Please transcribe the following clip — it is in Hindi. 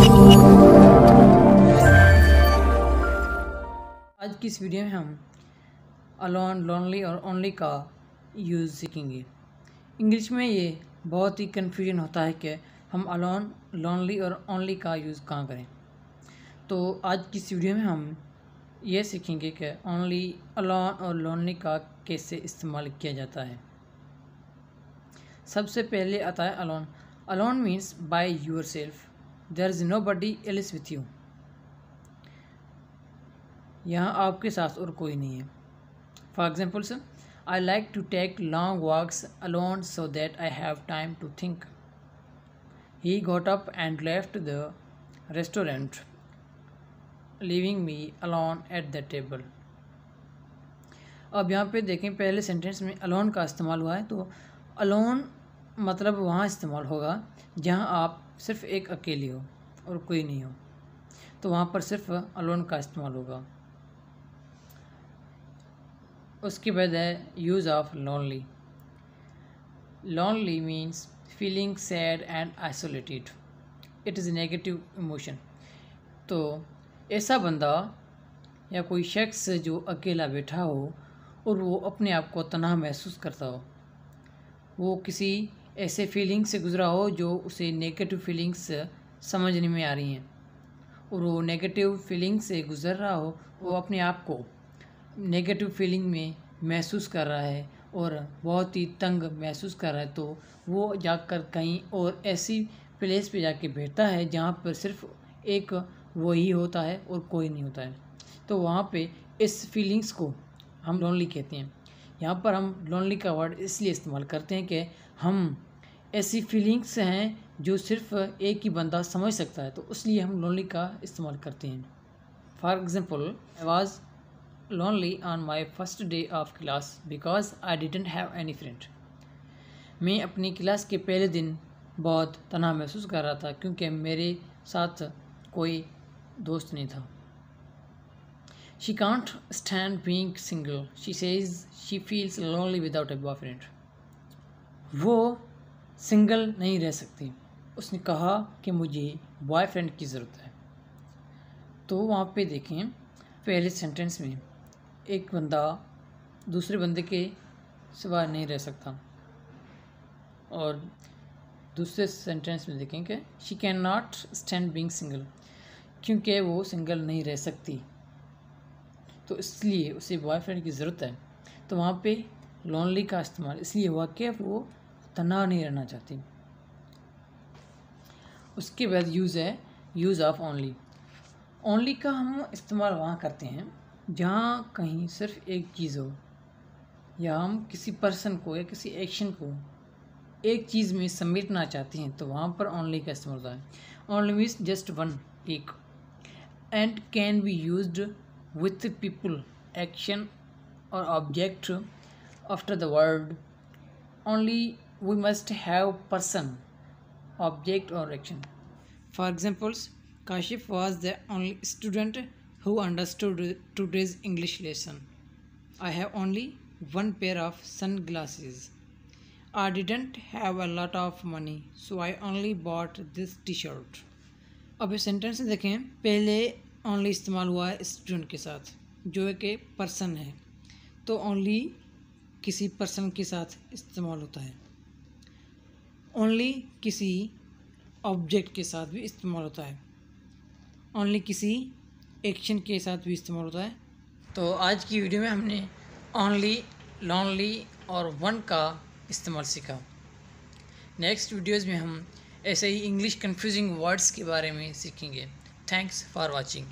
आज की इस वीडियो में हम अलोन, लोनली और ओनली का यूज़ सीखेंगे। इंग्लिश में ये बहुत ही कन्फ्यूजन होता है कि हम अलोन, लोनली और ओनली का यूज़ कहाँ करें। तो आज की इस वीडियो में हम ये सीखेंगे कि ओनली, अलोन और लोनली का कैसे इस्तेमाल किया जाता है। सबसे पहले आता है alone. Alone means by yourself, there is nobody else with you. यहाँ आपके साथ और कोई नहीं है। For examples, I like to take long walks alone so that I have time to think. He got up and left the restaurant leaving me alone at the table. अब यहाँ पे देखें, पहले सेंटेंस में अलोन का इस्तेमाल हुआ है। तो अलोन मतलब वहाँ इस्तेमाल होगा जहाँ आप सिर्फ एक अकेले हो और कोई नहीं हो, तो वहाँ पर सिर्फ अलोन का इस्तेमाल होगा। उसके बाद है use of lonely. Lonely means feeling sad and isolated. It is negative emotion. तो ऐसा बंदा या कोई शख्स जो अकेला बैठा हो और वो अपने आप को तन्हा महसूस करता हो, वो किसी ऐसे फीलिंग से गुज़रा हो जो उसे नेगेटिव फीलिंग्स समझने में आ रही हैं, और वो नेगेटिव फीलिंग से गुज़र रहा हो, वो अपने आप को नेगेटिव फीलिंग में महसूस कर रहा है और बहुत ही तंग महसूस कर रहा है, तो वो जाकर कहीं और ऐसी प्लेस पे जाके बैठता है जहाँ पर सिर्फ एक वही होता है और कोई नहीं होता है। तो वहाँ पे इस फीलिंग्स को हम लोनली कहते हैं। यहाँ पर हम लोनली का वर्ड इसलिए इस्तेमाल करते हैं कि हम ऐसी फीलिंग्स हैं जो सिर्फ एक ही बंदा समझ सकता है, तो इसलिए हम लोनली का इस्तेमाल करते हैं। For example, I was lonely on my first day of class because I didn't have any friend. मैं अपनी क्लास के पहले दिन बहुत तन्हा महसूस कर रहा था क्योंकि मेरे साथ कोई दोस्त नहीं था। She can't stand being single. She says she feels lonely without a boyfriend. वो सिंगल नहीं रह सकती। उसने कहा कि मुझे बॉयफ्रेंड की ज़रूरत है। तो वहाँ पे देखें, पहले सेंटेंस में एक बंदा दूसरे बंदे के सिवा नहीं रह सकता, और दूसरे सेंटेंस में देखें कि she can not stand being single, क्योंकि वो सिंगल नहीं रह सकती, तो इसलिए उसे बॉयफ्रेंड की ज़रूरत है। तो वहाँ पे लोनली का इस्तेमाल इसलिए हुआ कि वो तन्हा नहीं रहना चाहती। उसके बाद यूज़ है यूज़ ऑफ ओनली। ओनली का हम इस्तेमाल वहाँ करते हैं जहाँ कहीं सिर्फ एक चीज़ हो, या हम किसी पर्सन को या किसी एक्शन को एक चीज़ में समेटना चाहते हैं, तो वहाँ पर ओनली का इस्तेमाल होता है। ओनली मीन्स जस्ट वन, एक, and can be used with people, action और object after the word only we must have person, object और action. For examples, Kashif was the only student who understood today's English lesson. I have only one pair of sunglasses. I didn't have a lot of money, so I only bought this t-shirt. अब इस सेंटेंस में देखें, पहले ओनली इस्तेमाल हुआ है स्टूडेंट के साथ जो एक पर्सन है, तो ओनली किसी पर्सन के साथ इस्तेमाल होता है। ओनली किसी ऑब्जेक्ट के साथ भी इस्तेमाल होता है। ओनली किसी एक्शन के साथ भी इस्तेमाल होता है। तो आज की वीडियो में हमने ओनली, लोनली और वन का इस्तेमाल सीखा। नेक्स्ट वीडियोज़ में हम ऐसे ही इंग्लिश कन्फ्यूजिंग वर्ड्स के बारे में सीखेंगे। Thanks for watching.